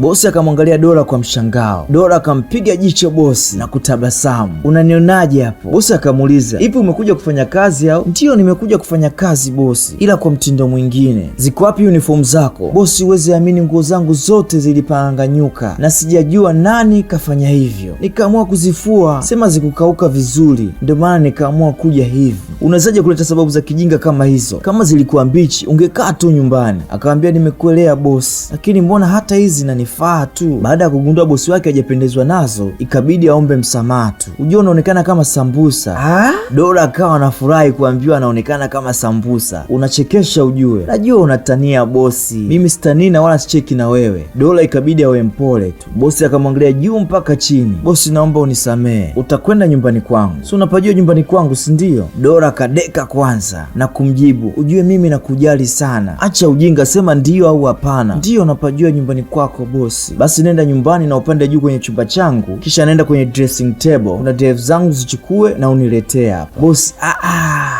Bosi akamwangalia Dora kwa mshangao. Dora akampiga jicho bosi na kutabasamu. Unanionaje hapo? Bosi akamuuliza, hivi umekuja kufanya kazi au? Ndio, nimekuja kufanya kazi bosi, ila kwa mtindo mwingine. Ziko wapi uniform zako? Bosi, uweze amini nguo zangu zote zilipanganyuka na sijajua nani kafanya hivyo. Nikaamua kuzifua, sema zikukauka vizuri, ndio maana nikaamua kuja hivi. Unawezaje kuleta sababu za kijinga kama hizo? Kama zilikuwa mbichi ungekaa tu nyumbani. Akamwambia, nimekuelea bosi, lakini mbona hata hizi nanifaa tu. Baada ya kugundua bosi wake hajapendezwa nazo, ikabidi aombe msamaha tu. Unajua unaonekana kama sambusa. Dora akawa anafurahi kuambiwa anaonekana kama sambusa. Unachekesha ujue. Najua unatania bosi. Mimi sitanii na wala sicheki na wewe. Dora ikabidi awe mpole tu. Bosi akamwangalia juu mpaka chini. Bosi, naomba unisamehe. Utakwenda nyumbani kwangu. Si unapajua nyumbani kwangu, si ndio? Dora akadeka kwanza na kumjibu, ujue mimi nakujali sana. Acha ujinga, sema ndio au hapana. Ndio, napajua nyumbani kwako bosi. Basi nenda nyumbani na upande juu kwenye chumba changu, kisha nenda kwenye dressing table. Kuna dress zangu zichukue na uniletee hapa. Bosi,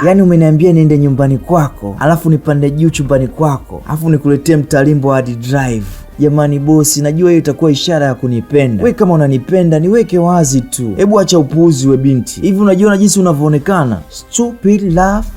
yaani umeniambia niende nyumbani kwako alafu nipande juu chumbani kwako alafu nikuletee mtalimbo hadi drive? Jamani bosi, najua hiyo itakuwa ishara ya kunipenda. We kama unanipenda niweke wazi tu. Hebu acha upuuzi we binti. Hivi unajiona jinsi unavyoonekana? Stupid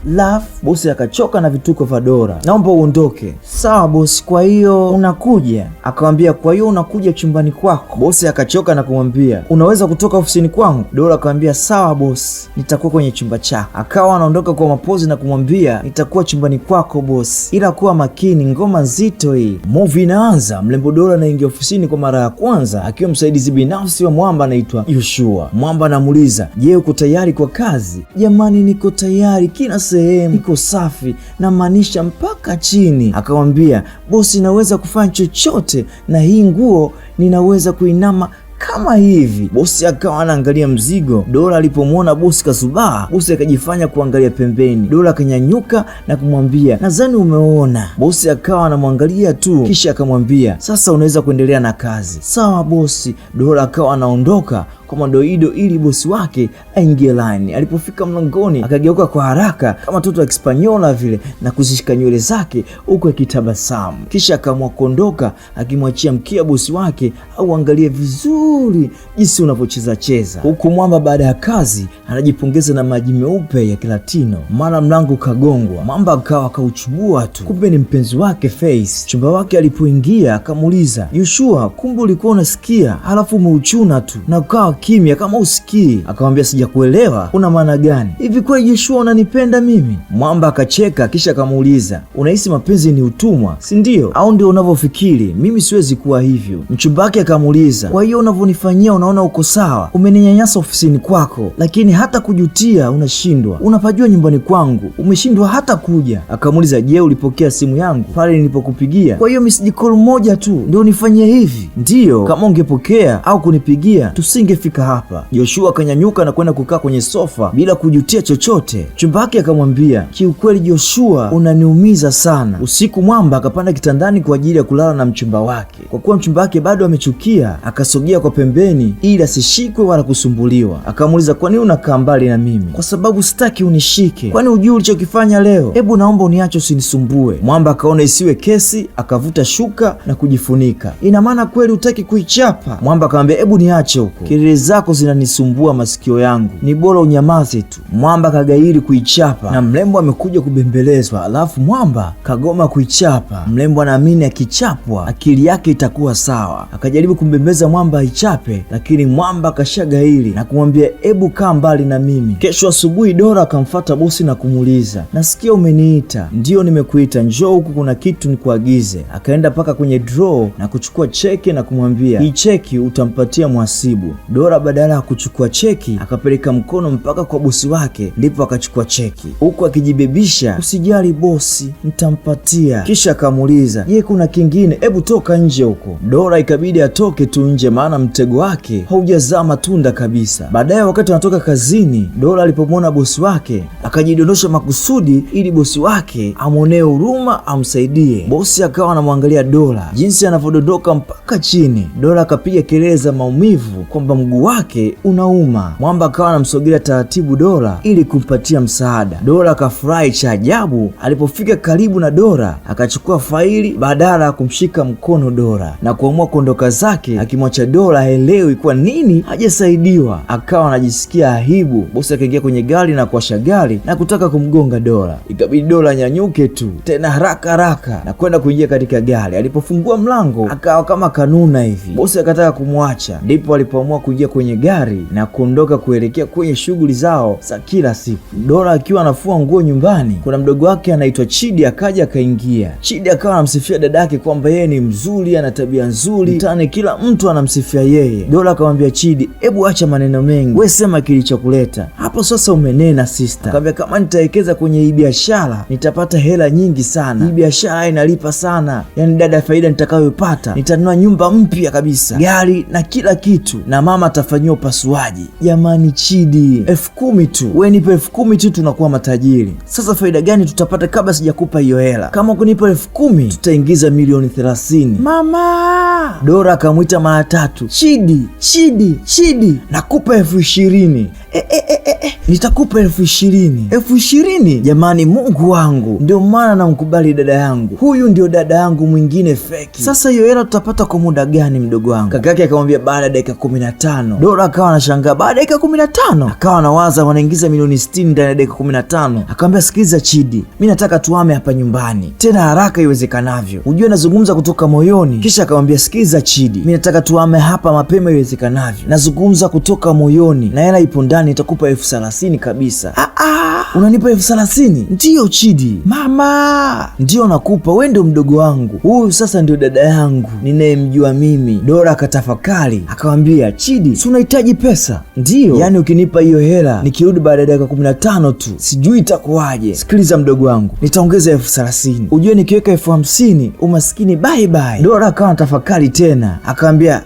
laugh. Bosi akachoka na vituko vya Dora. Naomba uondoke. Sawa bosi, kwa hiyo unakuja? Akamwambia, kwa hiyo unakuja chumbani kwako? Bosi akachoka na kumwambia, unaweza kutoka ofisini kwangu? Dora akamwambia, sawa bosi, nitakuwa kwenye chumba chako. Akawa anaondoka kwa mapozi na kumwambia, nitakuwa chumbani kwako bosi, ila kuwa makini, ngoma nzito hii. Movie inaanza. Mlembo Dora anaingia ofisini kwa mara ya kwanza akiwa msaidizi binafsi wa mwamba anaitwa Yoshua. Mwamba anamuuliza, je, uko tayari kwa kazi? Jamani, niko tayari kila sehemu, niko safi, na maanisha mpaka chini. Akamwambia, bosi, naweza kufanya chochote na hii nguo ninaweza kuinama kama hivi. Bosi akawa anaangalia mzigo. Dora alipomwona bosi kasubaa, bosi akajifanya kuangalia pembeni. Dora akanyanyuka na kumwambia, nadhani umeona. Bosi akawa anamwangalia tu, kisha akamwambia, sasa unaweza kuendelea na kazi. Sawa bosi. Dora akawa anaondoka kwa madoido ili bosi wake aingie line. Alipofika mlangoni akageuka kwa haraka kama mtoto wa Kispanyola vile na kuzishika nywele zake huku akitabasamu. Kisha akaamua kuondoka akimwachia mkia bosi wake au angalie vizuri jinsi unavyocheza cheza. Huku mwamba baada ya kazi anajipongeza na maji meupe ya Kilatino. Mara mlango kagongwa. Mwamba akawa akauchubua tu, kumbe ni mpenzi wake Face. Chumba wake alipoingia akamuuliza, Yoshua, kumbe ulikuwa unasikia halafu umeuchuna tu na ukawa kimya kama usikii? Akamwambia, sijakuelewa, una maana gani? Hivi kweli Yoshua unanipenda mimi? Mwamba akacheka kisha akamuuliza, unahisi mapenzi ni utumwa, si ndio? Au ndio unavyofikiri? Mimi siwezi kuwa hivyo. Mchumba wake akamuuliza, kwa hiyo unavyonifanyia unaona uko sawa? Umeninyanyasa ofisini kwako, lakini hata kujutia unashindwa. Unapajua nyumbani kwangu umeshindwa hata kuja. Akamuuliza, je, ulipokea simu yangu pale nilipokupigia? Kwa hiyo misijikolo moja tu ndio unifanyia hivi? Ndio, kama ungepokea au kunipigia tusingefika hapa. Yoshua akanyanyuka na kwenda kukaa kwenye sofa bila kujutia chochote. Mchumba wake akamwambia, kiukweli Joshua unaniumiza sana. Usiku Mwamba akapanda kitandani kwa ajili ya kulala na mchumba wake. Kwa kuwa mchumba wake bado amechukia, akasogea kwa pembeni ili asishikwe wala kusumbuliwa. Akamuuliza, kwa nini unakaa mbali na mimi? Kwa sababu sitaki unishike. Kwani hujui ulichokifanya leo? Hebu naomba uniache usinisumbue. Mwamba akaona isiwe kesi, akavuta shuka na kujifunika. Ina maana kweli hutaki kuichapa? Mwamba akamwambia, hebu niache huko, kelele zako zinanisumbua masikio yangu, ni bora unyamaze tu. Mwamba kagairi kuichapa na mrembo amekuja kubembelezwa, alafu Mwamba kagoma kuichapa. Mrembo anaamini akichapwa akili yake itakuwa sawa. Akajaribu kumbembeza Mwamba aichape, lakini Mwamba kashagairi na kumwambia, hebu kaa mbali na mimi. Kesho asubuhi Dora akamfuata bosi na kumuuliza, nasikia umeniita? Ndio, nimekuita, njoo huku kuna kitu nikuagize. Akaenda paka kwenye draw na kuchukua cheki na kumwambia, hii cheki utampatia mhasibu. Dora badala ya kuchukua cheki akapeleka mkono mpaka kwa bosi wake, ndipo akachukua cheki huku akijibebisha, usijali bosi, nitampatia. Kisha akamuuliza, je, kuna kingine? Hebu toka nje huko. Dora ikabidi atoke tu nje, maana mtego wake haujazaa matunda kabisa. Baadaye wakati anatoka kazini, Dora alipomwona bosi wake akajidondosha makusudi ili bosi wake amwonee huruma amsaidie. Bosi akawa anamwangalia Dora jinsi anavyodondoka mpaka chini. Dora akapiga kelele za maumivu kwamba mguu wake unauma. Mwamba akawa anamsogelea taratibu Dora ili kumpatia msaada. Dora akafurahi cha ajabu. Alipofika karibu na Dora akachukua faili badala ya kumshika mkono Dora na kuamua kuondoka zake, akimwacha Dora haelewi kwa nini hajasaidiwa. Akawa anajisikia aibu. Bosi akaingia kwenye gari na kuwasha gari na kutaka kumgonga Dora. Ikabidi Dora anyanyuke tu tena haraka haraka na kwenda kuingia katika gari. Alipofungua mlango akawa kama kanuna hivi. Bosi akataka kumwacha, ndipo alipoamua kuingia kwenye gari na kuondoka kuelekea kwenye shughuli zao za kila siku. Dora akiwa anafua nguo nyumbani, kuna mdogo wake anaitwa Chidi akaja akaingia. Chidi akawa anamsifia dadake kwamba yeye ni mzuri, ana tabia nzuri, mtaani kila mtu anamsifia yeye. Dora akamwambia Chidi, hebu acha maneno mengi, wewe sema kilichokuleta hapo. Sasa umenena sister. Akamwambia kama nitawekeza kwenye hii biashara nitapata hela nyingi sana. Hii biashara inalipa sana. Yaani dada, faida nitakayopata nitanunua nyumba mpya kabisa, gari na kila kitu, na mama atafanyiwa upasuaji. Jamani Chidi, 10,000 tu. Wewe nipe 10,000 tu tunakuwa matajiri. Sasa faida gani tutapata kabla sijakupa hiyo hela? Kama kunipa 10,000 tutaingiza milioni 30. Mama! Dora akamwita mara 3. Chidi, Chidi, Chidi, nakupa 20,000. Nitakupa 20,000. 20,000? Jamani, Mungu wangu, ndio maana namkubali dada yangu. Huyu ndio dada yangu mwingine feki. Sasa hiyo hela tutapata kwa muda gani mdogo wangu? Kaka yake akamwambia baada ya dakika 15. Dora akawa anashangaa, baada ya dakika 15? Akawa anawaza wanaingiza milioni 60 ndani ya dakika 15. Akamwambia sikiliza Chidi, mimi nataka tuhame hapa nyumbani tena haraka iwezekanavyo. Unajua nazungumza kutoka moyoni. Kisha akamwambia sikiliza Chidi, mimi nataka tuhame hapa mapema iwezekanavyo. Nazungumza kutoka moyoni na hela ipo ndani, nitakupa 30,000 kabisa. Unanipa 30,000? Ndiyo Chidi. Mama, ndiyo nakupa, wewe ndio mdogo wangu. Huyu sasa ndio dada yangu ninayemjua mimi. Dora akatafakari akamwambia Chidi, si unahitaji pesa? Ndiyo. Yaani ukinipa hiyo hela nikirudi baada ya dakika 15 tu sijui itakuwaje. Sikiliza mdogo wangu, nitaongeza 30,000. Ujue nikiweka 50,000 umaskini bye bye. Dora akawa anatafakari tena akamwambia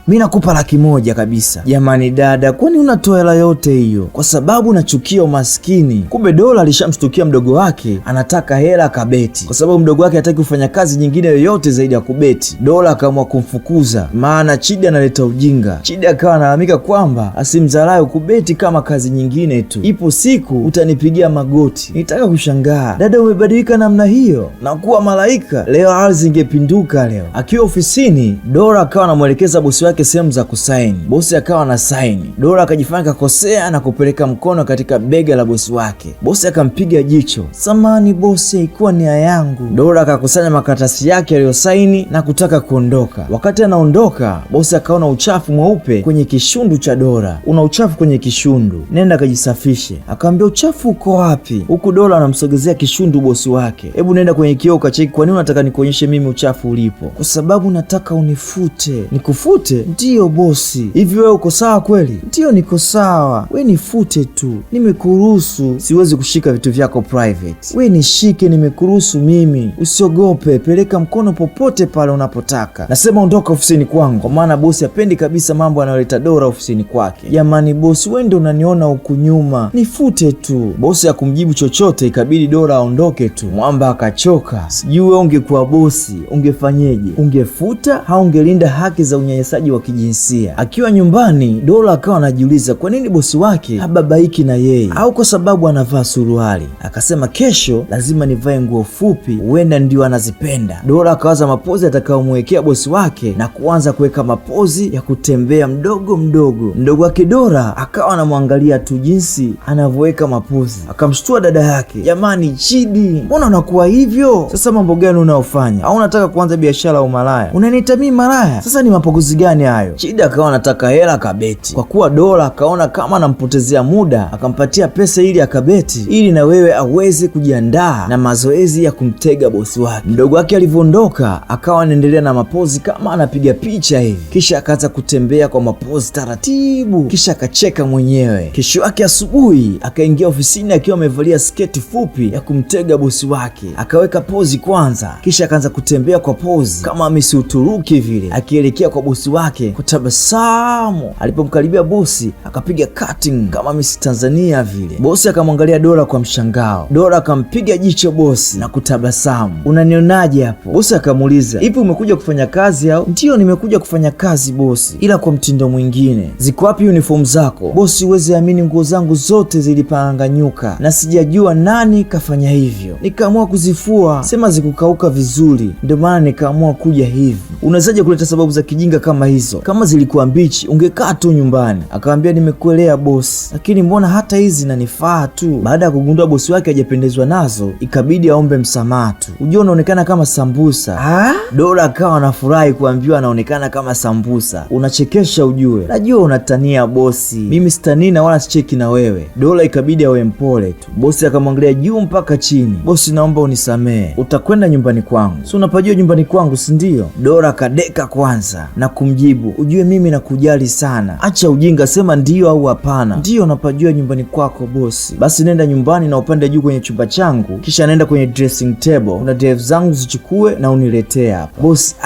mimi nakupa 100,000 kabisa. Jamani dada, kwani unatoa hela yote hiyo kwa sababu unachukia umaskini? Kumbe Dora alishamshtukia mdogo wake anataka hela kabeti, kwa sababu mdogo wake hataki kufanya kazi nyingine yoyote zaidi ya kubeti. Dora akaamua kumfukuza, maana Chidi analeta ujinga. Chidi akawa analalamika kwamba asimdharau kubeti kama kazi nyingine tu, ipo siku utanipigia magoti. Nitaka kushangaa, dada umebadilika namna hiyo na kuwa malaika. Leo ardhi ingepinduka leo. Akiwa ofisini, Dora akawa anamwelekeza bosi wake sehemu za kusaini. Bosi akawa na saini. Dora akajifanya kakosea na kupeleka mkono katika bega la bosi wake. Bosi akampiga jicho. Samahani bosi, haikuwa nia yangu. Dora akakusanya makaratasi yake aliyosaini na kutaka kuondoka. Wakati anaondoka, bosi akaona uchafu mweupe kwenye kishundu cha Dora. Una uchafu kwenye kishundu, nenda kajisafishe. Akamwambia uchafu uko wapi? Huku Dora anamsogezea kishundu bosi wake. Hebu nenda kwenye kioo ukacheki, kwa nini unataka nikuonyeshe mimi uchafu ulipo? Kwa sababu nataka unifute. Nikufute? Ndiyo bosi. Hivi wewe uko sawa kweli? Ndiyo niko sawa. We nifute tu, nimekuruhusu. Siwezi kushika vitu vyako private. We nishike, nimekuruhusu mimi. Usiogope, peleka mkono popote pale unapotaka. Nasema ondoka ofisini kwangu, kwa maana bosi hapendi kabisa mambo anayoleta Dora ofisini kwake. Jamani bosi, wewe ndio unaniona huku nyuma, nifute tu. Bosi hakumjibu chochote, ikabidi Dora aondoke tu. Mwamba akachoka. Sijui wewe ungekuwa bosi ungefanyeje? Ungefuta au ungelinda haki za unyanyasaji wa kijinsia? Akiwa nyumbani, Dora akawa anajiuliza kwa nini bosi wake hababaiki na yeye, au kwa sababu anavaa suruali. Akasema kesho lazima nivae nguo fupi, huenda ndio anazipenda. Dora akawaza mapozi atakayomwekea bosi wake na kuanza kuweka mapozi ya kutembea mdogo mdogo. Mdogo wake Dora akawa anamwangalia tu jinsi anavyoweka mapozi. Akamshtua dada yake, jamani Chidi, mbona unakuwa hivyo? Sasa mambo gani unaofanya? Au unataka kuanza biashara ya umalaya? Unaniita mimi malaya? Sasa ni mapozi gani hayo? Chidi akawa anataka hela kabeti. Kwa kuwa Dora akaona kama anampotezea muda, akampatia pesa ili akabeti, ili na wewe aweze kujiandaa na mazoezi ya kumtega bosi wake. Mdogo wake alivyoondoka, akawa anaendelea na mapozi kama anapiga picha hivi, kisha akaanza kutembea kwa mapozi taratibu, kisha akacheka mwenyewe. Kesho yake asubuhi akaingia ofisini akiwa amevalia sketi fupi ya kumtega bosi wake. Akaweka pozi kwanza, kisha akaanza kutembea kwa pozi kama Miss Uturuki vile akielekea kwa bosi wake. wake kwa tabasamu. Alipomkaribia bosi akapiga cutting kama Miss Tanzania vile. Bosi akamwangalia Dora kwa mshangao. Dora akampiga jicho bosi na kutabasamu. Unanionaje hapo? Bosi akamuuliza, ipi umekuja kufanya kazi au? Ndio, nimekuja kufanya kazi bosi, ila kwa mtindo mwingine. Ziko wapi uniform zako? Bosi, uweze amini nguo zangu zote zilipanganyuka na sijajua nani kafanya hivyo. Nikaamua kuzifua, sema zikukauka vizuri, ndio maana nikaamua kuja hivi. Unawezaje kuleta sababu za kijinga kama hizo? Kama zilikuwa mbichi ungekaa tu nyumbani. Akamwambia, nimekuelea bosi, lakini mbona hata hizi zinanifaa tu. Baada ya kugundua bosi wake hajapendezwa nazo, ikabidi aombe msamaha tu. Unajua unaonekana kama sambusa. Dora akawa anafurahi kuambiwa anaonekana kama sambusa. Unachekesha ujue. Najua unatania bosi. Mimi sitanii na wala sicheki na wewe. Dora ikabidi awe mpole tu. Bosi akamwangalia juu mpaka chini. Bosi, naomba unisamehe. Utakwenda nyumbani kwangu. Si unapajua nyumbani kwangu, si ndio? Dora kadeka kwanza na kumjibu, ujue mimi nakujali sana. Acha ujinga, sema ndio au hapana. Ndio, napajua nyumbani kwako bosi. Basi nenda nyumbani na upande juu kwenye chumba changu, kisha nenda kwenye dressing table na dress zangu zichukue na uniletee hapa. Bosi,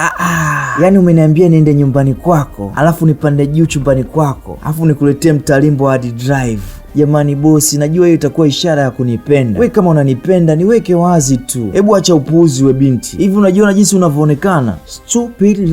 yaani umeniambia niende nyumbani kwako alafu nipande juu chumbani kwako alafu nikuletee mtalimbo hadi drive? Jamani bosi, najua hiyo itakuwa ishara ya kunipenda. We kama unanipenda niweke wazi tu. Hebu acha upuuzi we binti. Hivi unajiona jinsi unavyoonekana? Stupid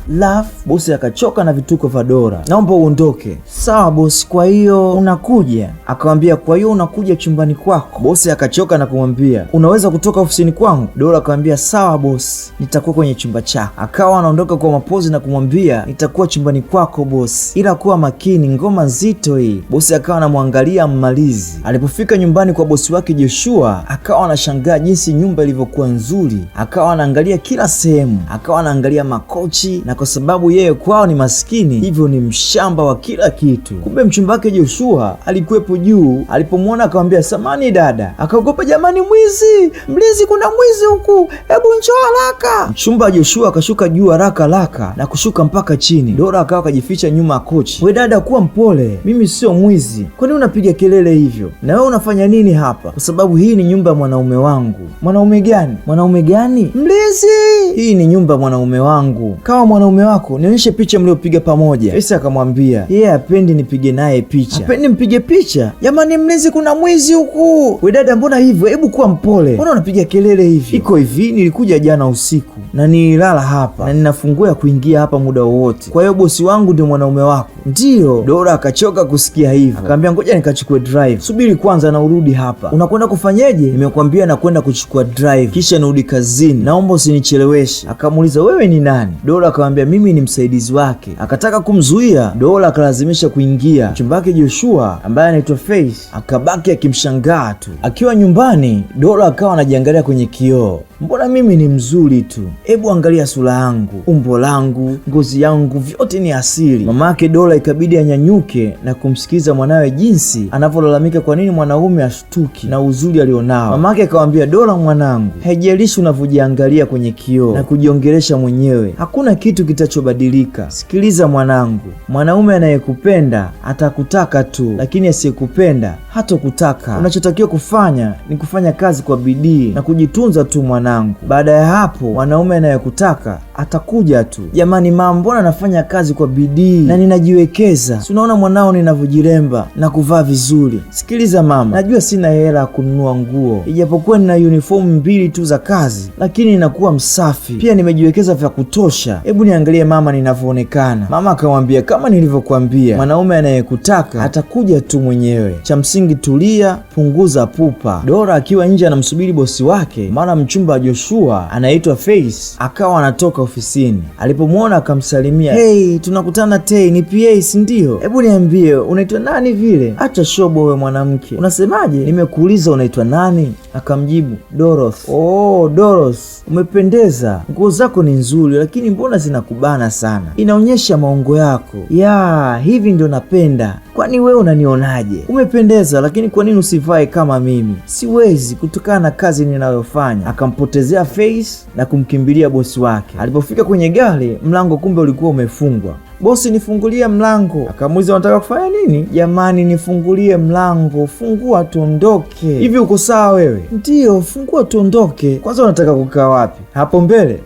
laugh. Bosi akachoka na vituko vya Dora. Naomba uondoke. Sawa bosi, kwa hiyo unakuja? Akamwambia, kwa hiyo unakuja chumbani kwako? Bosi akachoka na kumwambia, unaweza kutoka ofisini kwangu? Dora akamwambia, sawa bosi, nitakuwa kwenye chumba chako. Akawa anaondoka kwa mapozi na kumwambia, nitakuwa chumbani kwako bosi, ila kuwa makini, ngoma nzito hii. Bosi akawa anamwangalia mmalizi. Alipofika nyumbani kwa bosi wake Joshua, akawa anashangaa jinsi nyumba ilivyokuwa nzuri. Akawa anaangalia kila sehemu, akawa anaangalia makochi, na kwa sababu yeye kwao ni maskini, hivyo ni mshamba wa kila kitu. Kumbe mchumba wake Joshua alikuwepo juu. Alipomwona akamwambia, samani dada. Akaogopa, jamani mwizi, mlinzi, kuna mwizi huku, hebu njoo haraka. Mchumba wa Joshua akashuka juu haraka na kushuka mpaka chini. Dora akawa kajificha nyuma ya kochi. We dada, kuwa mpole, mimi sio mwizi. Kwani unapiga kelele hivyo? Na wewe unafanya nini hapa? Kwa sababu hii ni nyumba ya mwanaume wangu. Mwanaume gani? Mwanaume gani? Mlinzi, hii ni nyumba ya mwanaume wangu. Kama mwanaume wako nionyeshe picha mliopiga pamoja. Esa akamwambia yeye hapendi nipige naye picha. Hapendi mpige picha? Jamani mlinzi, kuna mwizi huku. We dada, mbona hivyo? Hebu kuwa mpole, mbona unapiga kelele hivyo? Iko hivi, nilikuja jana usiku na nililala hapa na nina funguo ya kuingia hapa muda wowote. Kwa hiyo bosi wangu ndio mwanaume wako? Ndio. Dora akachoka kusikia hivyo. Akamwambia, ngoja nikachukue drive. Subiri kwanza na urudi hapa. Unakwenda kufanyeje? Nimekwambia nakwenda kuchukua drive kisha nirudi kazini. Naomba usinicheleweshe. Akamuuliza, wewe ni nani? Dora akamwambia, mimi ni msaidizi wake. Akataka kumzuia, Dora akalazimisha kuingia. Mchumba wake Joshua ambaye anaitwa Faith akabaki akimshangaa tu. Akiwa nyumbani, Dora akawa anajiangalia kwenye kioo. Mbona mimi ni mzuri tu? Hebu angalia sura yangu, umbo langu, ngozi yangu, vyote ni asili. Mama yake Dora ikabidi anyanyuke na kumsikiza mwanawe jinsi anavyolalamika kwa nini mwanaume ashtuki na uzuri alionao. Mama yake akamwambia, Dora mwanangu, haijalishi unavyojiangalia kwenye kioo na kujiongelesha mwenyewe, hakuna kitu kitachobadilika. Sikiliza mwanangu, mwanaume anayekupenda atakutaka tu, lakini asiyekupenda hatokutaka. Unachotakiwa kufanya ni kufanya kazi kwa bidii na kujitunza tu mwanangu. Baada ya hapo mwanaume anayekutaka atakuja tu. Jamani mama, mbona anafanya kazi kwa bidii na ninajiwekeza? Si unaona mwanao ninavyojiremba na kuvaa vizuri? Sikiliza mama, najua sina hela ya kununua nguo, ijapokuwa nina uniform 2 tu za kazi, lakini ninakuwa msafi pia, nimejiwekeza vya kutosha. Hebu niangalie mama ninavyoonekana. Mama akamwambia, kama nilivyokuambia, mwanaume anayekutaka atakuja tu mwenyewe. Cha msingi tulia, punguza pupa. Dora akiwa nje anamsubiri bosi wake, maana mchumba wa Joshua anaitwa Faith akawa anatoka ofisini. Alipomwona akamsalimia, hey, tunakutana Tei, ni PA si ndio? Hebu niambie unaitwa nani vile? Acha shobo we mwanamke. Unasemaje? Nimekuuliza unaitwa nani? Akamjibu, Doros. Oh, Doros, umependeza. Nguo zako ni nzuri, lakini mbona zinakubana sana? Inaonyesha maungo yako. Ya, hivi ndio napenda. Kwani wewe unanionaje? Umependeza, lakini kwa nini usivae kama mimi? Siwezi kutokana na kazi ninayofanya. Akampotezea Face na kumkimbilia bosi wake. Alipofika kwenye gari, mlango kumbe ulikuwa umefungwa. Bosi, nifungulie mlango. Akamuuliza, unataka kufanya nini? Jamani, nifungulie mlango, fungua tuondoke. Hivi uko sawa wewe? Ndio, fungua tuondoke. Kwanza unataka kukaa wapi? Hapo mbele?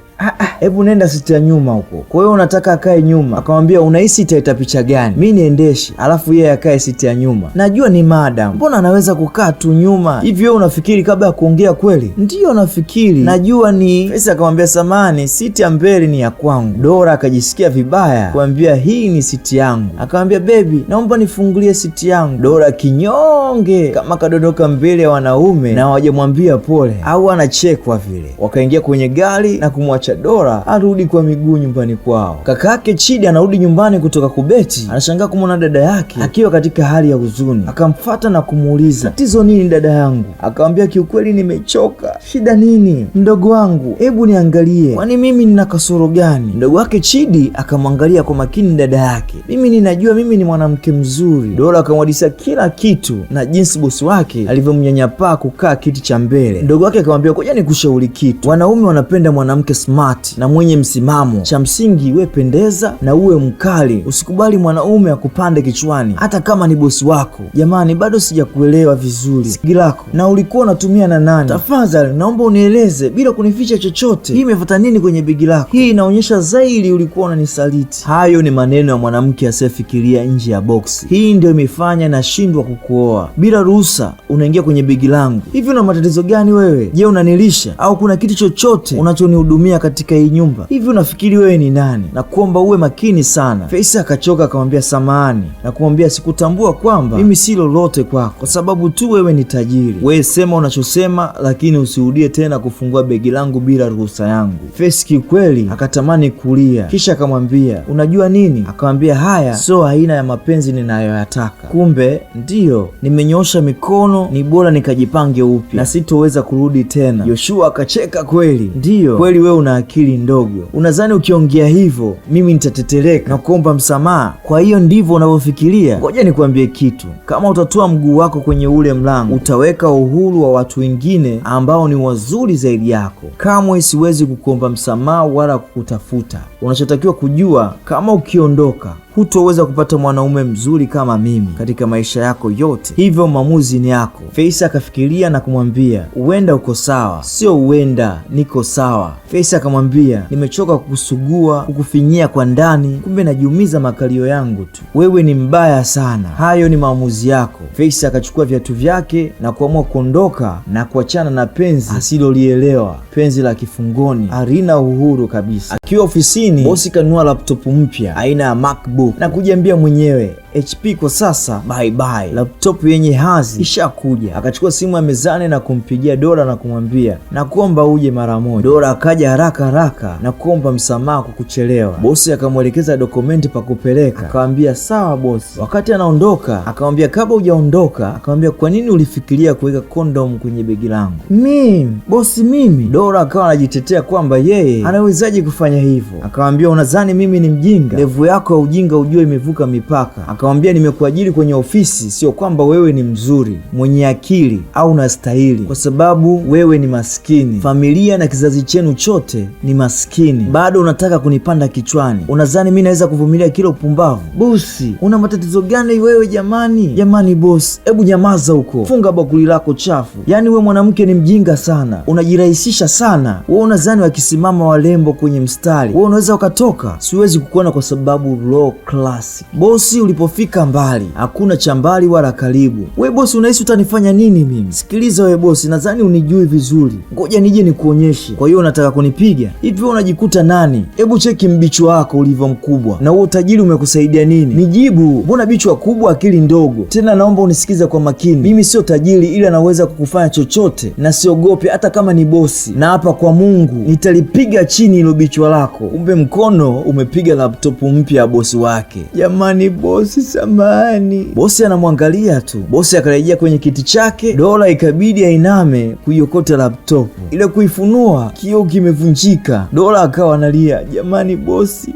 Hebu nenda siti ya nyuma huko. Kwa hiyo unataka akae nyuma? Akamwambia unahisi itaita picha gani? Mimi niendeshe alafu yeye akae siti ya nyuma. Najua ni madam, mbona anaweza kukaa tu nyuma? Hivyo unafikiri kabla ya kuongea kweli? Ndiyo nafikiri, najua ni Faisal. Akamwambia samani, siti ya mbele ni ya kwangu. Dora akajisikia vibaya kumwambia hii ni siti yangu. Akamwambia baby, naomba nifungulie siti yangu. Dora kinyonge kama kadondoka mbele ya wanaume na hawajamwambia pole au anachekwa vile. Wakaingia kwenye gari na kumwacha Dora arudi kwa miguu nyumbani kwao. Kakake Chidi anarudi nyumbani kutoka kubeti, anashangaa kumwona dada yake akiwa katika hali ya huzuni. Akamfuata na kumuuliza tatizo nini dada yangu? Akamwambia kiukweli nimechoka. Shida nini? Mdogo wangu, hebu niangalie, kwani mimi nina kasoro gani? Mdogo wake Chidi akamwangalia kwa makini dada yake. Mimi ninajua mimi ni mwanamke mzuri. Dora akamwadisia kila kitu na jinsi bosi wake alivyomnyanyapaa kukaa kiti cha mbele. Mdogo wake akamwambia ngoja nikushauri kitu, wanaume wanapenda mwanamke smart na mwenye msimamo. Cha msingi uwe pendeza na uwe mkali, usikubali mwanaume akupande kichwani hata kama ni bosi wako. Jamani, bado sijakuelewa vizuri. Sigi lako na ulikuwa unatumia na nani? Tafadhali naomba unieleze bila kunificha chochote. Hii imefuata nini kwenye begi lako? Hii inaonyesha zaidi ulikuwa unanisaliti. Hayo ni maneno ya mwanamke asiyefikiria nje ya boksi. Hii ndio imefanya nashindwa kukuoa. Bila ruhusa unaingia kwenye begi langu. Hivi una matatizo gani wewe? Je, unanilisha au kuna kitu chochote unachonihudumia katika hii nyumba? Hivi unafikiri wewe ni nani? Na kuomba uwe makini sana. Faisal akachoka akamwambia samahani na kumwambia sikutambua kwamba mimi si lolote kwako kwa sababu tu wewe ni tajiri. Wewe sema unachosema, lakini usirudie tena kufungua begi langu bila ruhusa yangu. Faisal kiukweli akatamani kulia, kisha akamwambia unajua nini? Akamwambia haya sio aina ya mapenzi ninayoyataka. Kumbe ndiyo nimenyosha mikono, ni bora nikajipange upya na sitoweza kurudi tena. Joshua akacheka kweli. Ndiyo kweli wewe una akili ndogo. Unadhani ukiongea hivyo mimi nitatetereka na kuomba msamaha? Kwa hiyo ndivyo unavyofikiria? Ngoja nikwambie kitu, kama utatoa mguu wako kwenye ule mlango utaweka uhuru wa watu wengine ambao ni wazuri zaidi yako. Kamwe siwezi kukuomba msamaha wala kukutafuta. Unachotakiwa kujua, kama ukiondoka hutoweza kupata mwanaume mzuri kama mimi katika maisha yako yote, hivyo maamuzi ni yako. Faisal akafikiria na kumwambia huenda uko sawa. Sio huenda, niko sawa. Faisal akamwambia nimechoka kukusugua, kukufinyia kwa ndani, kumbe najiumiza makalio yangu tu. Wewe ni mbaya sana. Hayo ni maamuzi yako. Faisal akachukua viatu vyake na kuamua kuondoka na kuachana na penzi asilolielewa, penzi la kifungoni, halina uhuru kabisa. Akiwa ofisini, bosi kanunua laptop mpya aina ya MacBook na kujiambia mwenyewe HP kwa sasa bye bye, laptop yenye hazi ishakuja. Akachukua simu ya mezani na kumpigia Dora na kumwambia nakuomba uje mara moja. Dora akaja haraka na kuomba msamaha kwa kuchelewa. Bosi akamwelekeza dokumenti pa kupeleka, akamwambia sawa bosi. Wakati anaondoka akamwambia kabla hujaondoka, akamwambia kwa nini ulifikiria kuweka kondom kwenye begi langu? Mimi bosi, mimi? Dora akawa anajitetea kwamba yeye anawezaje kufanya hivyo. Akamwambia unadhani mimi ni mjinga? Levu yako ya ujinga ujue imevuka mipaka. Akamwambia nimekuajiri kwenye ofisi sio kwamba wewe ni mzuri, mwenye akili au unastahili, kwa sababu wewe ni maskini. Familia na kizazi chenu chote ni maskini, bado unataka kunipanda kichwani. Unadhani mimi naweza kuvumilia kila upumbavu? Bosi, una matatizo gani wewe jamani? Jamani bosi, hebu nyamaza huko, funga bakuli lako chafu. Yaani wewe mwanamke ni mjinga sana, unajirahisisha sana. Wewe unadhani wakisimama walembo kwenye mstari wewe unaweza ukatoka? Siwezi kukuona kwa sababu low class. Bosi, ulipofika mbali hakuna cha mbali wala karibu. We bosi, unahisi utanifanya nini mimi? Sikiliza we bosi, nadhani unijui vizuri, ngoja nije nikuonyeshe. Kwa hiyo unataka kunipiga hivi? Wewe unajikuta nani? Hebu cheki mbicho wako ulivyo mkubwa, na wewe utajiri umekusaidia nini? Nijibu, mbona bichwa kubwa akili ndogo? Tena naomba unisikize kwa makini, mimi sio tajiri ila naweza kukufanya chochote na siogope hata kama ni bosi, na hapa kwa Mungu nitalipiga chini hilo bichwa lako. Kumbe mkono umepiga laptop mpya ya bosi wake. Jamani bosi, samahani. Bosi anamwangalia tu. Bosi akarejea kwenye kiti chake. Dora ikabidi ainame kuiokota laptop. Ile kuifunua, kioo kimevunjika. Dora akawa analia, jamani bosi,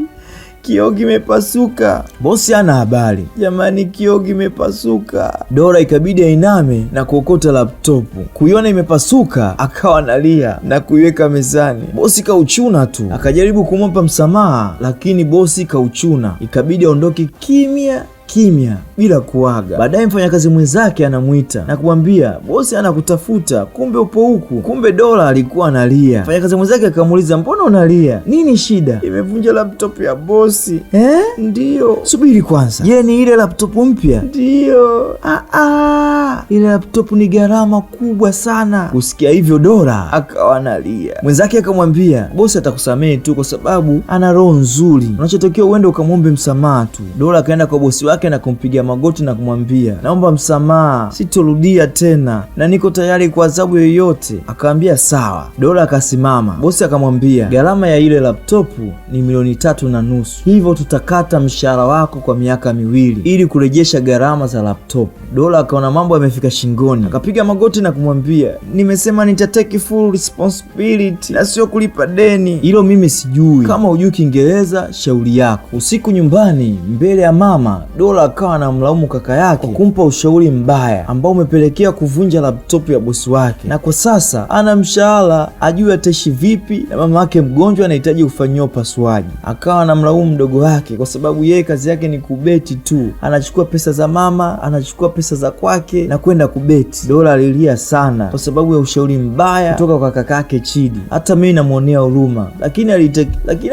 kioo kimepasuka. Bosi hana habari, jamani kioo kimepasuka. Dora ikabidi ainame na kuokota laptop. Kuiona imepasuka akawa analia na kuiweka mezani. Bosi kauchuna tu, akajaribu kumwomba msamaha lakini bosi kauchuna. Ikabidi aondoke kimya kimya bila kuaga. Baadaye mfanyakazi mwenzake anamwita na kumwambia bosi anakutafuta, kumbe upo huku. Kumbe Dora alikuwa analia. Mfanyakazi mwenzake akamuuliza, mbona unalia? Nini shida? Imevunja laptop ya bosi. Ndiyo. Subiri kwanza. Je, ni ile laptop mpya? Ndiyo. Ile laptop ni gharama kubwa sana. Kusikia hivyo Dora akawa analia. Mwenzake akamwambia, bosi atakusamehe tu kwa sababu ana roho nzuri, unachotakiwa uende ukamwombe msamaha tu. Dora akaenda kwa bosi wake na kumpigia magoti na kumwambia, naomba msamaha, sitorudia tena na niko tayari kwa adhabu yoyote. Akaambia sawa. Dora akasimama. Bosi akamwambia, gharama ya ile laptopu ni 3.5 milioni, hivyo tutakata mshahara wako kwa miaka 2 ili kurejesha gharama za laptopu. Dora akaona mambo yamefika shingoni, akapiga magoti na kumwambia, nimesema nitatake full responsibility na sio kulipa deni. Hilo mimi sijui, kama hujui Kiingereza shauri yako. Usiku nyumbani mbele ya mama, Dora akawa anamlaumu kaka yake kwa kumpa ushauri mbaya ambao umepelekea kuvunja laptop ya bosi wake, na kwa sasa ana mshahara, ajue ataishi vipi na mama yake mgonjwa anahitaji kufanyiwa upasuaji. Akawa anamlaumu mdogo wake kwa sababu yeye kazi yake ni kubeti tu, anachukua pesa za mama, anachukua pesa za kwake na kwenda kubeti. Dora alilia sana kwa sababu ya ushauri mbaya kutoka kwa kaka yake Chidi. Hata mimi namuonea huruma, lakini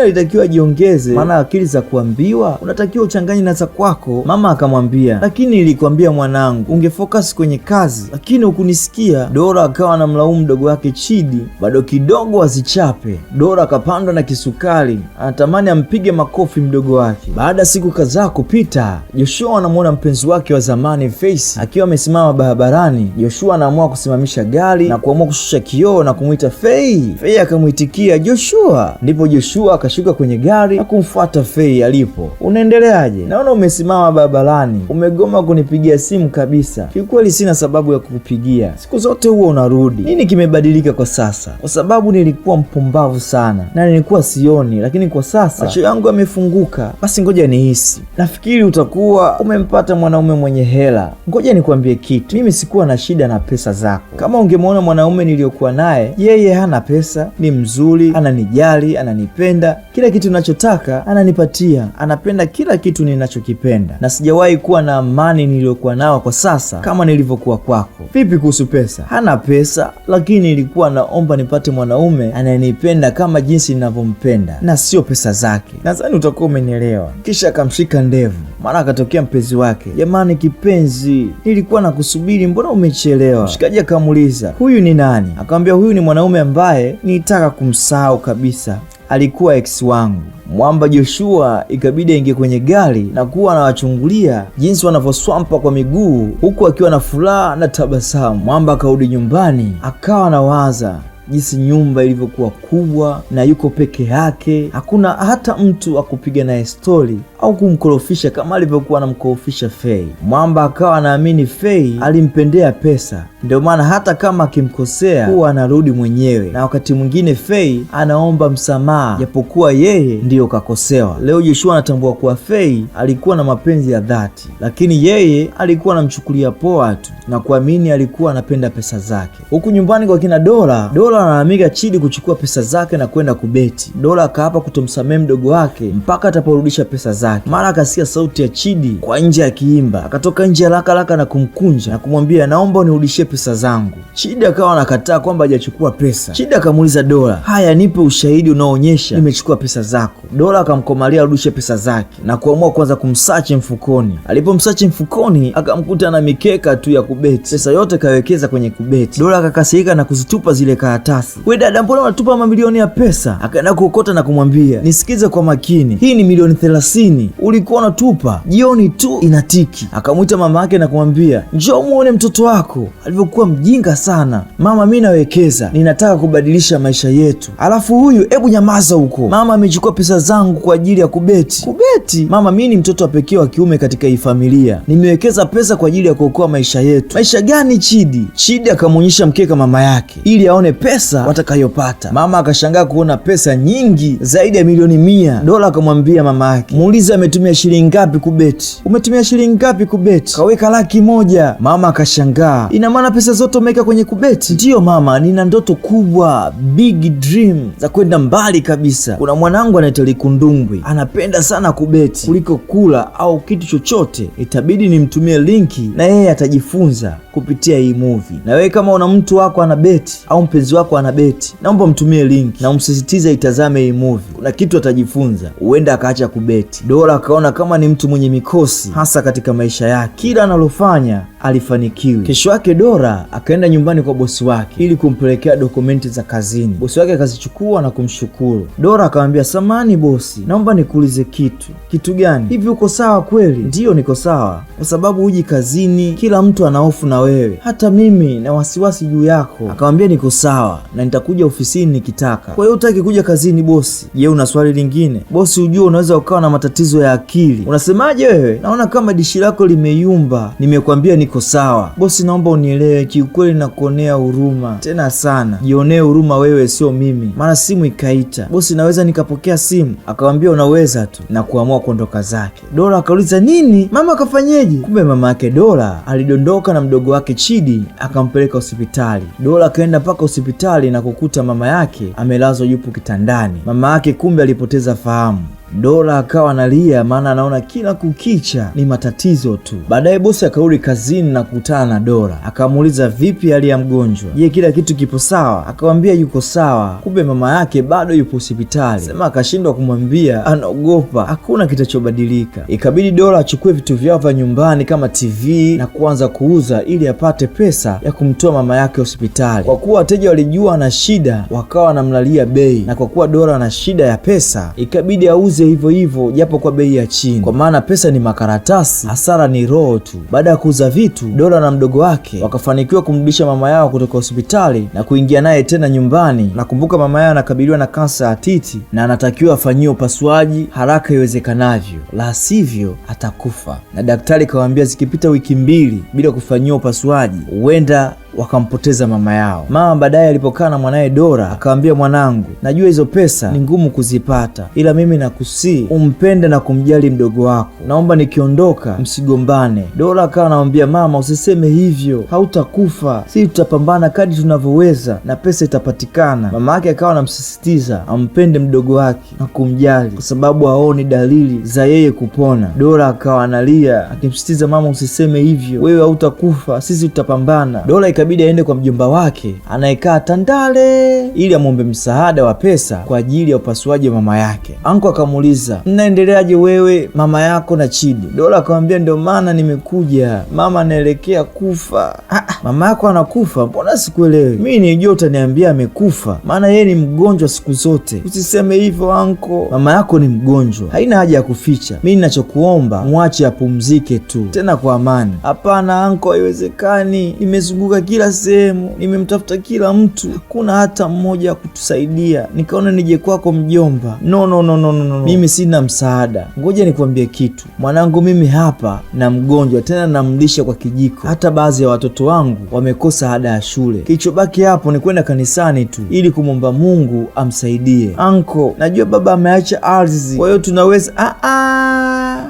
alitakiwa ajiongeze, maana akili za kuambiwa unatakiwa uchanganye na za kwako. Mama akamwambia, lakini nilikwambia mwanangu ungefocus kwenye kazi, lakini hukunisikia. Dora akawa anamlaumu mdogo wake Chidi, bado kidogo azichape. Dora akapandwa na kisukari, anatamani ampige makofi mdogo wake. Baada ya siku kadhaa kupita, Joshua anamuona mpenzi wake wa zamani Face akiwa amesimama barabarani. Joshua anaamua kusimamisha gari na kuamua kushusha kioo na kumuita Faye. Faye akamuitikia Joshua. Ndipo Joshua akashuka kwenye gari na kumfuata Faye alipo. Unaendeleaje? Naona umesimama barabarani, umegoma kunipigia simu kabisa. Kiukweli sina sababu ya kukupigia, siku zote huwa unarudi. Nini kimebadilika kwa sasa? Kwa sababu nilikuwa mpumbavu sana na nilikuwa sioni, lakini kwa sasa macho yangu yamefunguka. Basi ngoja nihisi. Nafikiri utakuwa umempata mwanaume mwenye hela. Ngoja nikwambie kitu, mimi sikuwa na shida na pesa zako. Kama ungemwona mwanaume niliyokuwa naye, yeye hana pesa, ni mzuri, ananijali, ananipenda, kila kitu ninachotaka ananipatia, anapenda kila kitu ninachokipenda, na sijawahi kuwa na amani niliyokuwa nao kwa sasa kama nilivyokuwa kwako. Vipi kuhusu pesa? Hana pesa, lakini nilikuwa naomba nipate mwanaume anayenipenda kama jinsi ninavyompenda na sio pesa zake. Nadhani utakuwa umenielewa. Kisha akamshika ndevu, maana akatokea mpenzi wake. Jamani kipenzi, nilikuwa nakusubiri, mbona umechelewa? Mshikaji akamuuliza, huyu ni nani? Akamwambia, huyu ni mwanaume ambaye nilitaka kumsahau kabisa, alikuwa ex wangu. Mwamba Joshua ikabidi aingie kwenye gari na kuwa anawachungulia jinsi wanavyoswampa kwa miguu huku akiwa na furaha na tabasamu. Mwamba akarudi nyumbani, akawa anawaza jinsi nyumba ilivyokuwa kubwa na yuko peke yake, hakuna hata mtu wa kupiga naye stori au kumkorofisha kama alivyokuwa anamkorofisha Faye. Mwamba akawa anaamini Faye alimpendea pesa, ndio maana hata kama akimkosea huwa anarudi mwenyewe, na wakati mwingine Faye anaomba msamaha japokuwa yeye ndiyo kakosewa. Leo Joshua anatambua kuwa Faye alikuwa na mapenzi ya dhati, lakini yeye alikuwa anamchukulia poa tu na kuamini alikuwa anapenda pesa zake. Huku nyumbani kwa kina Dora analalamika Chidi kuchukua pesa zake na kwenda kubeti. Dora akaapa kutomsamehe mdogo wake mpaka ataporudisha pesa zake. Mara akasikia sauti ya Chidi kwa nje akiimba, akatoka nje haraka na kumkunja na kumwambia, naomba unirudishie pesa zangu. Chidi akawa anakataa kwamba hajachukua pesa. Chidi akamuuliza Dora, haya nipe ushahidi unaoonyesha nimechukua pesa zako. Dora akamkomalia arudishe pesa zake na kuamua kwanza kumsachi mfukoni. Alipomsachi mfukoni akamkuta na mikeka tu ya kubeti, pesa yote kawekeza kwenye kubeti. Dora akakasirika na kuzitupa zile karatasi. We dada, mbona unatupa mamilioni ya pesa? Akaenda kuokota na kumwambia, nisikize kwa makini, hii ni milioni 30 ulikuwa unatupa, jioni tu inatiki. Akamwita mama yake na kumwambia, njoo muone mtoto wako alivyokuwa mjinga sana. Mama, mimi nawekeza, ninataka kubadilisha maisha yetu, alafu huyu, hebu nyamaza huko. Mama amechukua pesa zangu kwa ajili ya kubeti. Kubeti? Mama, mimi ni mtoto wa pekee wa kiume katika hii familia, nimewekeza pesa kwa ajili ya kuokoa maisha yetu. Maisha gani Chidi? Chidi akamwonyesha mkeka mama yake ili aone pesa pesa watakayopata. Mama akashangaa kuona pesa nyingi zaidi ya milioni 100. Dora akamwambia mama yake, muulize ametumia shilingi ngapi kubeti. Umetumia shilingi ngapi kubeti? Kaweka $100,000. Mama akashangaa, ina maana pesa zote umeweka kwenye kubeti? Ndiyo mama, nina ndoto kubwa, big dream za kwenda mbali kabisa. Kuna mwanangu anaitwa Likundumbwi, anapenda sana kubeti kuliko kula au kitu chochote. Itabidi nimtumie linki na yeye atajifunza kupitia hii movie. Na wewe kama una mtu wako anabeti au mpenzi wako anabeti, naomba mtumie link na umsisitize itazame hii movie. Kuna kitu atajifunza, huenda akaacha kubeti. Dora akaona kama ni mtu mwenye mikosi hasa katika maisha yake, kila analofanya alifanikiwi. Kesho yake Dora akaenda nyumbani kwa bosi wake ili kumpelekea dokumenti za kazini. Bosi wake akazichukua na kumshukuru. Dora akamwambia, samani bosi, naomba nikuulize kitu. Kitu gani? Hivi uko sawa kweli? Ndiyo, niko sawa, kwa sababu huji kazini, kila mtu ana hofu na wewe, hata mimi na wasiwasi juu yako. Akamwambia, niko sawa na nitakuja ofisini nikitaka. Kwa hiyo hutaki kuja kazini bosi? Je, una swali lingine? Bosi, ujue unaweza ukawa na matatizo ya akili. Unasemaje wewe? Naona kama dishi lako limeyumba. Nimekwambia niko sawa. Bosi, naomba unielewe, kiukweli nakuonea huruma tena sana. Jionee huruma wewe, sio mimi. Maana simu ikaita. Bosi, naweza nikapokea simu? Akamwambia, unaweza tu, na kuamua kuondoka zake. Dora akauliza, nini? Mama akafanyeje? Kumbe mama yake Dora alidondoka na mdogo wake Chidi akampeleka hospitali. Dora akaenda mpaka hospitali na kukuta mama yake amelazwa yupo kitandani. Mama yake kumbe alipoteza fahamu. Dora akawa analia, maana anaona kila kukicha ni matatizo tu. Baadaye bosi akarudi kazini na kukutana na Dora, akamuuliza vipi hali ya mgonjwa, je, kila kitu kipo sawa? Akamwambia yuko sawa. Kumbe mama yake bado yupo hospitali. Sema akashindwa kumwambia, anaogopa hakuna kitachobadilika. Ikabidi Dora achukue vitu vyao vya nyumbani kama TV na kuanza kuuza ili apate pesa ya kumtoa mama yake hospitali. Kwa kuwa wateja walijua ana shida, wakawa wanamlalia bei, na kwa kuwa Dora ana shida ya pesa, ikabidi auze hivyo hivyo japo kwa bei ya chini, kwa maana pesa ni makaratasi, hasara ni roho tu. Baada ya kuuza vitu, Dora na mdogo wake wakafanikiwa kumrudisha mama yao kutoka hospitali na kuingia naye tena nyumbani. Nakumbuka mama yao anakabiliwa na kansa ya titi na anatakiwa afanyiwe upasuaji haraka iwezekanavyo, la sivyo atakufa. Na daktari kawaambia zikipita wiki 2 bila kufanyiwa upasuaji, huenda wakampoteza mama yao. Mama baadaye alipokaa na mwanae Dora akamwambia, mwanangu, najua hizo pesa ni ngumu kuzipata, ila mimi nakusii umpende na kumjali mdogo wako. Naomba nikiondoka msigombane. Dora akawa anamwambia, mama, usiseme hivyo, hautakufa, sisi tutapambana kadri tunavyoweza na pesa itapatikana. Mama yake akawa anamsisitiza ampende mdogo wake na kumjali kwa sababu haoni dalili za yeye kupona. Dora akawa analia akimsisitiza, mama, usiseme hivyo, wewe hautakufa, sisi tutapambana. Dora ikabidi aende kwa mjomba wake anayekaa Tandale ili amwombe msaada wa pesa kwa ajili ya upasuaji wa mama yake. Anko akamuuliza, mnaendeleaje wewe, mama yako na Chidi? Dora akamwambia, ndio maana nimekuja, mama anaelekea kufa. Mama yako anakufa? Mbona sikuelewi. Mimi nilijua utaniambia amekufa, maana yeye ni mgonjwa siku zote. Usiseme hivyo anko, mama yako ni mgonjwa, haina haja ya kuficha. Mimi ninachokuomba mwache apumzike tu, tena kwa amani. Hapana anko, haiwezekani, nimezunguka kila sehemu, nimemtafuta kila mtu, hakuna hata mmoja kutusaidia, nikaona nije kwako mjomba. No. Mimi sina msaada. Ngoja nikwambie kitu mwanangu, mimi hapa na mgonjwa, tena namlisha kwa kijiko. Hata baadhi ya watoto wangu wamekosa ada ya shule. Kilichobaki hapo ni kwenda kanisani tu ili kumwomba Mungu amsaidie. Anko, najua baba ameacha ardhi, kwa hiyo tunaweza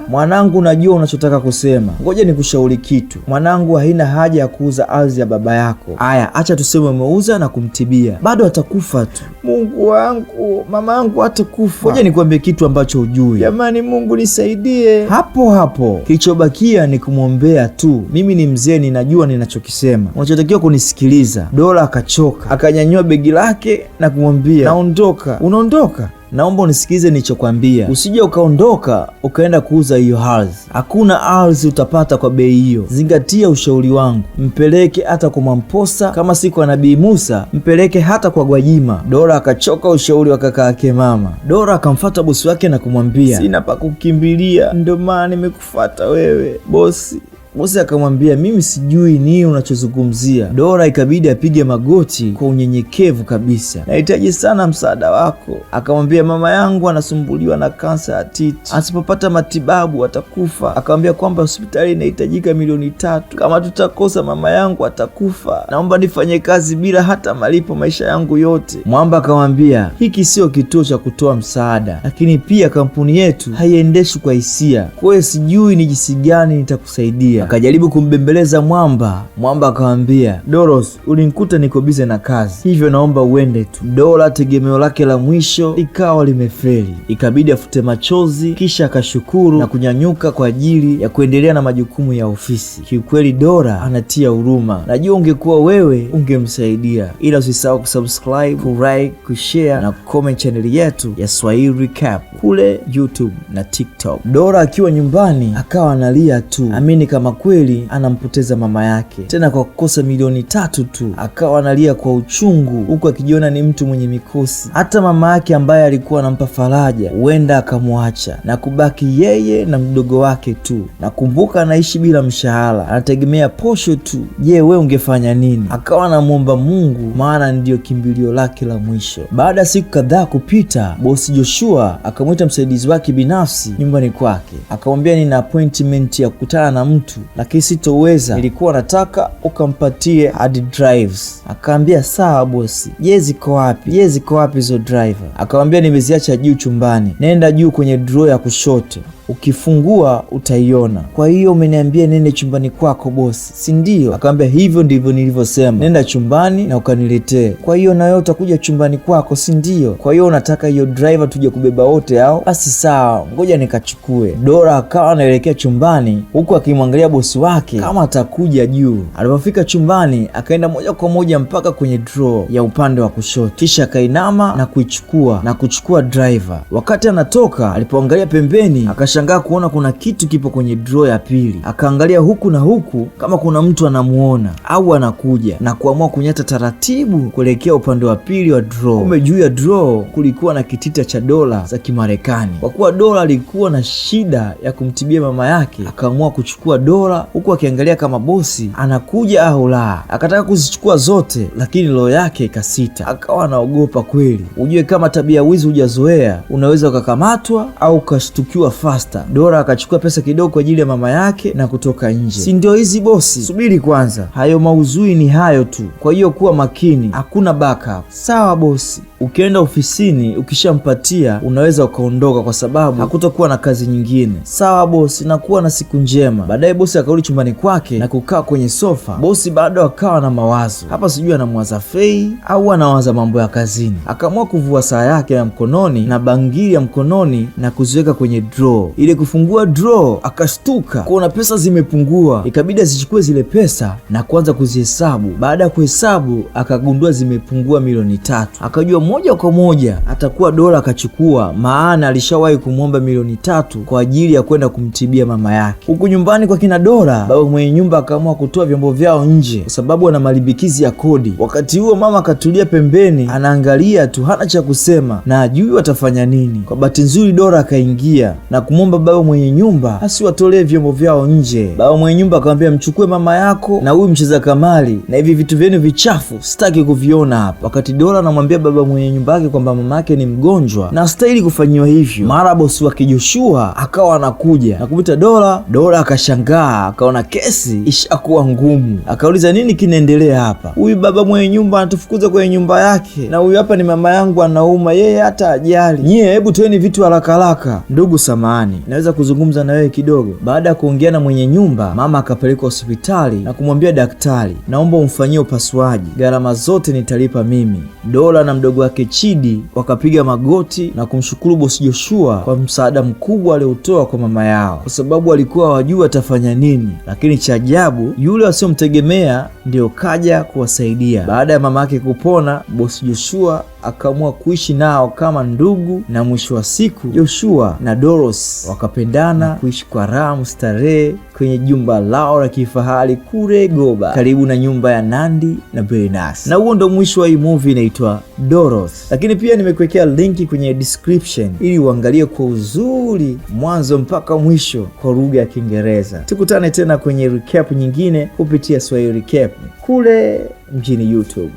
mwanangu, najua unachotaka kusema. Ngoja nikushauri kitu mwanangu, haina haja ya kuuza ardhi ya baba yako. Aya, acha tuseme umeuza na kumtibia, bado atakufa tu. Mungu wangu, mama yangu atakufa. Ngoja nikwambie kitu ambacho hujui. Jamani, Mungu nisaidie. Hapo kilichobakia ni kumwombea tu. Mimi ni mzee, ninajua ninachokisema, unachotakiwa kunisikiliza. Dora akachoka, akanyanyua begi lake na kumwambia, naondoka. Unaondoka? Naomba unisikilize nilichokwambia. Usije ukaondoka ukaenda kuuza hiyo ardhi. Hakuna ardhi utapata kwa bei hiyo. Zingatia ushauri wangu. Mpeleke hata kwa Mwamposa, kama si kwa Nabii Musa, mpeleke hata kwa Gwajima. Dora akachoka ushauri wa kaka yake mama. Dora akamfuata bosi wake na kumwambia, sina pa kukimbilia, ndio maana nimekufuata wewe. Bosi, Bosi akamwambia mimi sijui nini unachozungumzia. Dora ikabidi apige magoti kwa unyenyekevu kabisa. Nahitaji sana msaada wako. Akamwambia mama yangu anasumbuliwa na kansa ya titi, asipopata matibabu atakufa. Akamwambia kwamba hospitali inahitajika milioni 3, kama tutakosa mama yangu atakufa. Naomba nifanye kazi bila hata malipo maisha yangu yote. Mwamba akamwambia hiki sio kituo cha kutoa msaada, lakini pia kampuni yetu haiendeshwi kwa hisia, kwa hiyo sijui ni jinsi gani nitakusaidia. Akajaribu kumbembeleza Mwamba. Mwamba akamwambia Doros, ulinikuta niko bize na kazi, hivyo naomba uende tu. Dora tegemeo lake la mwisho likawa limefeli, ikabidi afute machozi, kisha akashukuru na kunyanyuka kwa ajili ya kuendelea na majukumu ya ofisi. Kiukweli Dora anatia huruma. Najua ungekuwa wewe ungemsaidia. Ila usisahau kusubscribe, kulike, kushare na comment channel yetu ya Swahili Recap kule YouTube na TikTok. Dora akiwa nyumbani akawa analia tu, amini kama kweli anampoteza mama yake, tena kwa kukosa milioni 3 tu. Akawa analia kwa uchungu huku akijiona ni mtu mwenye mikosi. Hata mama yake ambaye alikuwa anampa faraja huenda akamwacha na kubaki yeye na mdogo wake tu. Nakumbuka anaishi bila mshahara, anategemea posho tu. Je, wewe ungefanya nini? Akawa anamuomba Mungu, maana ndiyo kimbilio lake la mwisho. Baada ya siku kadhaa kupita, bosi Joshua akamwita msaidizi wake binafsi nyumbani kwake. Akamwambia nina appointment ya kukutana na mtu, lakini sitoweza, nilikuwa nataka ukampatie hard drives. Akaambia sawa bosi. Je, ziko wapi? Hizo driver? Akamwambia nimeziacha juu chumbani, nenda juu kwenye drawer ya kushoto, ukifungua utaiona. Kwa hiyo umeniambia nende chumbani kwako bosi, si ndio? Akamwambia hivyo ndivyo nilivyosema, nenda chumbani na ukaniletee. Kwa hiyo na wewe utakuja chumbani kwako, si ndio? Kwa hiyo unataka hiyo driver tuje kubeba wote hao? Basi sawa, ngoja nikachukue. Dora akawa anaelekea chumbani huku akimwangalia bosi wake kama atakuja juu. Alipofika chumbani akaenda moja kwa moja mpaka kwenye drawer ya upande wa kushoto, kisha akainama na kuchukua driver. Wakati anatoka, alipoangalia pembeni akashangaa kuona kuna kitu kipo kwenye drawer ya pili. Akaangalia huku na huku kama kuna mtu anamuona au anakuja, na kuamua kunyata taratibu kuelekea upande wa pili wa drawer. Kumbe juu ya drawer kulikuwa na kitita cha dola za Kimarekani. Kwa kuwa dola alikuwa na shida ya kumtibia mama yake, akaamua kuchukua dola huku akiangalia kama bosi anakuja au la. Akataka kuzichukua zote, lakini roho yake ikasita. Akawa anaogopa kweli. Ujue kama tabia wizi hujazoea, unaweza ukakamatwa au ukashtukiwa fasta. Dora akachukua pesa kidogo kwa ajili ya mama yake na kutoka nje. Si ndio hizi bosi? Subiri kwanza, hayo mauzui ni hayo tu, kwa hiyo kuwa makini, hakuna backup. Sawa bosi. Ukienda ofisini ukishampatia unaweza ukaondoka kwa sababu hakutakuwa na kazi nyingine. Sawa bosi, na kuwa na siku njema. Baadaye bosi akarudi chumbani kwake na kukaa kwenye sofa. Bosi bado akawa na mawazo. Hapa sijui anamwaza Fei au anawaza mambo ya kazini. Akaamua kuvua saa yake ya mkononi na bangili ya mkononi na kuziweka kwenye drawer. Ile kufungua drawer akashtuka kuona pesa zimepungua. Ikabidi azichukue zile pesa na kuanza kuzihesabu. Baada ya kuhesabu akagundua zimepungua milioni 3. Akajua moja kwa moja atakuwa Dora akachukua, maana alishawahi kumwomba milioni 3 kwa ajili ya kwenda kumtibia mama yake. Huku nyumbani kwa kina Dora, baba mwenye nyumba akaamua kutoa vyombo vyao nje kwa sababu ana malimbikizi ya kodi. Wakati huo mama akatulia pembeni anaangalia tu, hana cha kusema na ajui watafanya nini. Kwa bahati nzuri Dora akaingia na kumwomba baba mwenye nyumba asiwatolee vyombo vyao nje. Baba mwenye nyumba akamwambia mchukue mama yako na huyu mcheza kamari na hivi vitu vyenu vichafu sitaki kuviona hapa. Wakati Dora anamwambia baba mwenye nyumba yake kwamba mama yake ni mgonjwa na hastahili kufanyiwa hivyo, mara bosi wake Joshua akawa anakuja na kumwita Dora. Dora akashangaa, akaona kesi ishakuwa ngumu. Akauliza nini kinaendelea hapa? Huyu baba mwenye nyumba anatufukuza kwenye nyumba yake, na huyu hapa ni mama yangu anauma, yeye hata ajali. Nyie hebu toeni vitu haraka haraka. Ndugu samahani, naweza kuzungumza na wewe kidogo? Baada ya kuongea na mwenye nyumba, mama akapelekwa hospitali na kumwambia daktari, naomba umfanyie upasuaji, gharama zote nitalipa mimi. Dora na mdogo wake Chidi wakapiga magoti na kumshukuru bosi Joshua kwa msaada mkubwa aliotoa kwa mama yao, kwa sababu walikuwa hawajui atafanya nini. Lakini cha ajabu, yule wasiomtegemea ndio kaja kuwasaidia. Baada ya mama yake kupona, bosi Joshua akaamua kuishi nao kama ndugu, na mwisho wa siku Joshua na Doros wakapendana kuishi kwa raha starehe kwenye jumba lao la kifahari kule Goba, karibu na nyumba ya Nandi na Bernas. Na huo ndo mwisho wa hii movie inaitwa Doros. Lakini pia nimekuwekea linki kwenye description ili uangalie kwa uzuri mwanzo mpaka mwisho kwa lugha ya Kiingereza. Tukutane tena kwenye recap nyingine kupitia Swahili Recap kule mjini YouTube.